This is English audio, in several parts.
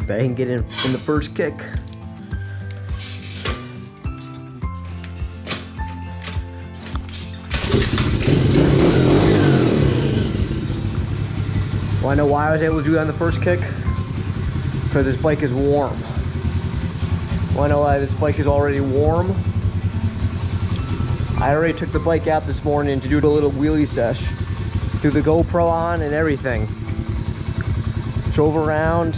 Bet I can get in the first kick. Well, I know why I was able to do that on the first kick. Because this bike is warm. Well, I know why this bike is already warm. I already took the bike out this morning to do a little wheelie sesh. Threw the GoPro on and everything. Drove around.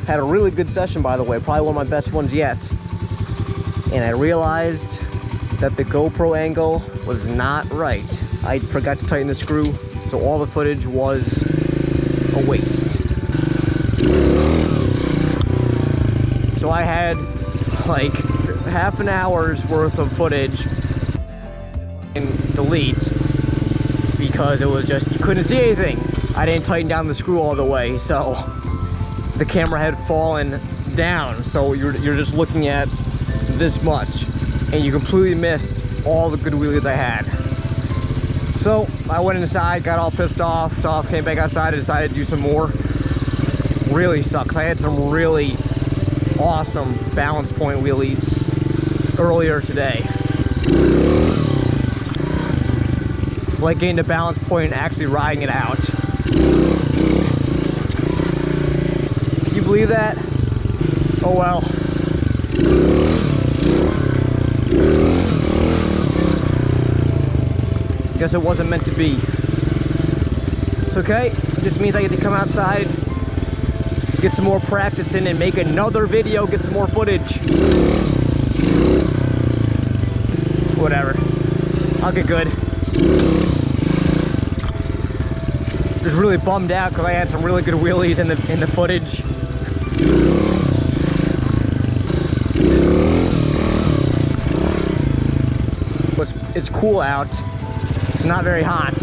Had a really good session, by the way. Probably one of my best ones yet. And I realized that the GoPro angle was not right. I forgot to tighten the screw, so all the footage was a waste. So I had like half an hour's worth of footage and delete because it was just, you couldn't see anything. I didn't tighten down the screw all the way, so the camera had fallen down, so you're just looking at this much and you completely missed all the good wheelies I had. So I went inside, got all pissed off, came back outside and decided to do some more. Really sucks. I had some really awesome balance point wheelies earlier today. Like getting the balance point and actually riding it out. Can you believe that? Oh well. Guess it wasn't meant to be. It's okay. It just means I get to come outside, get some more practice in, and make another video, get some more footage. Whatever. I'll get good. Just really bummed out because I had some really good wheelies in the footage. But it's cool out. It's not very hot.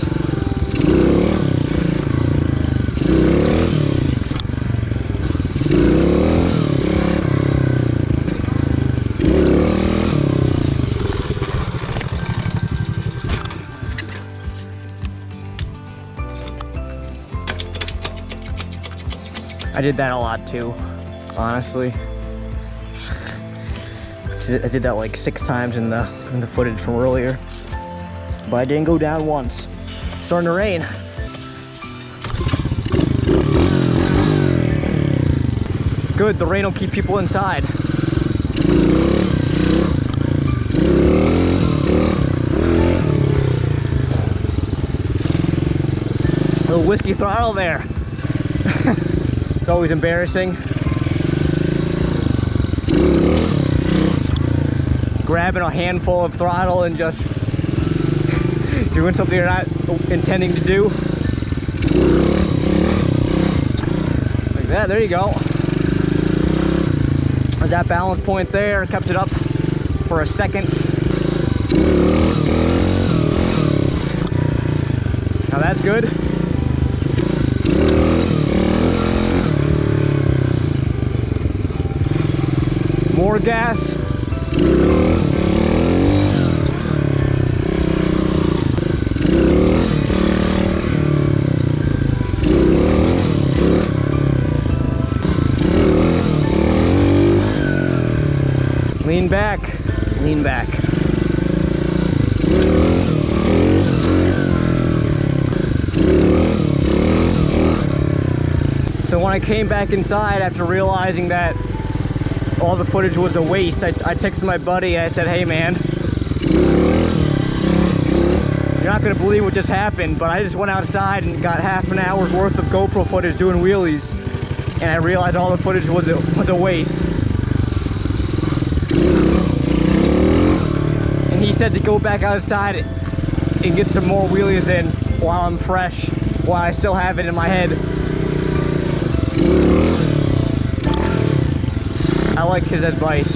I did that a lot too, honestly. I did that like 6 times in the footage from earlier. But I didn't go down once. It's starting to rain. Good, the rain will keep people inside. A little whiskey throttle there. It's always embarrassing. Grabbing a handful of throttle and just doing something you're not intending to do. Like that, there you go. There's that balance point there, kept it up for a second. Now that's good. More gas. Lean back, lean back. So when I came back inside after realizing that all the footage was a waste, I texted my buddy and I said, hey man, you're not gonna believe what just happened, but I just went outside and got half an hour's worth of GoPro footage doing wheelies, and I realized all the footage was a waste. And he said to go back outside and get some more wheelies in while I'm fresh, while I still have it in my head. I like his advice.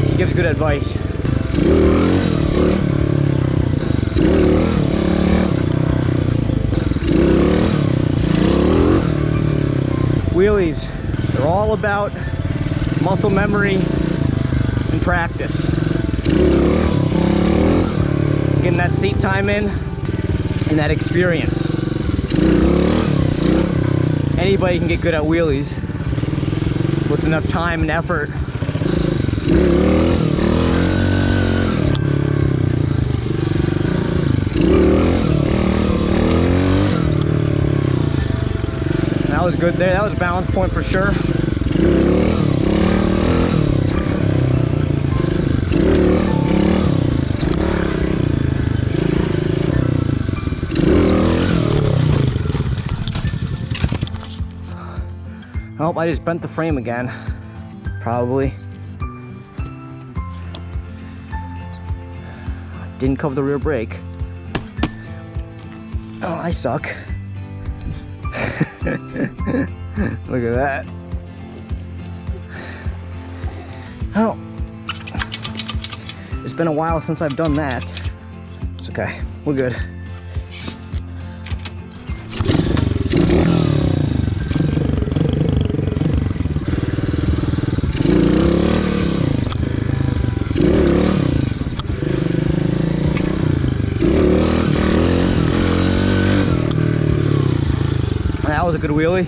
He gives good advice. Wheelies, they're all about muscle memory and practice. Getting that seat time in and that experience. Anybody can get good at wheelies with enough time and effort. That was good there. That was a balance point for sure. Oh, I just bent the frame again. Probably. Didn't cover the rear brake. Oh, I suck. Look at that. Oh, it's been a while since I've done that. It's okay, we're good. That was a good wheelie.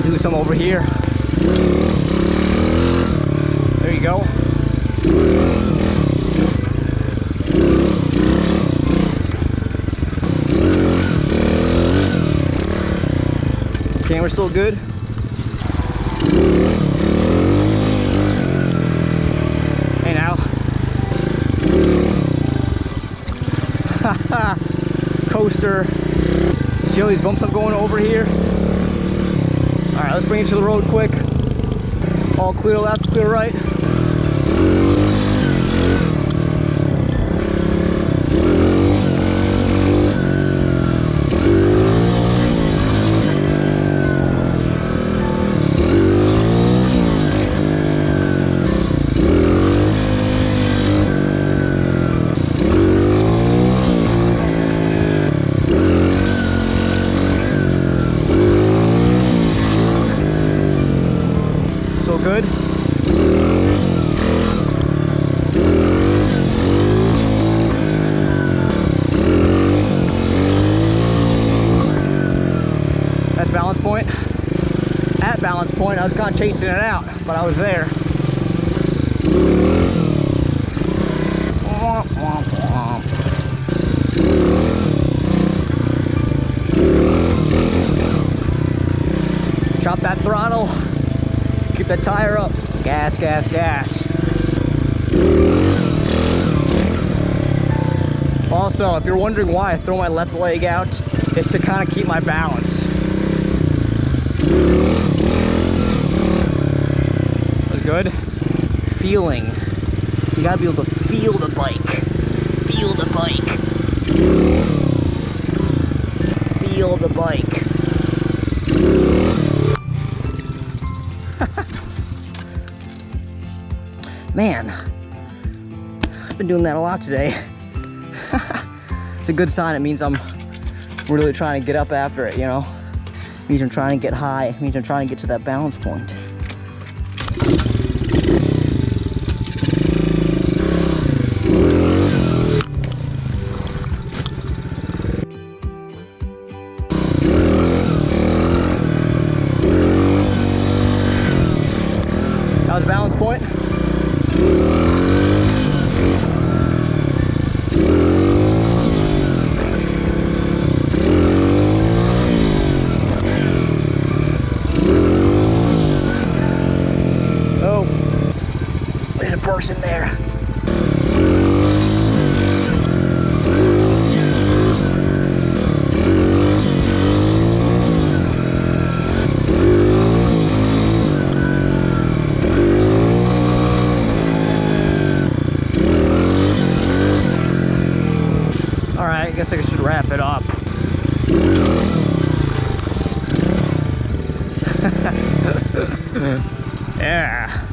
Do some over here. There you go. Camera still good. Hey now. Coaster. See all these bumps I'm going over here? Alright, let's bring it to the road quick. All clear left, clear right. Good. That's balance point. At balance point, I was kind of chasing it out, but I was there. Chop that throttle. Keep that tire up. Gas, gas, gas. Also, if you're wondering why I throw my left leg out, it's to kind of keep my balance. That was good. Feeling. You gotta be able to feel the bike. Feel the bike. Feel the bike. Man, I've been doing that a lot today. It's a good sign. It means I'm really trying to get up after it, you know? It means I'm trying to get high. It means I'm trying to get to that balance point. That was balance point. Oh, there's a person there. I guess I should wrap it up. Yeah.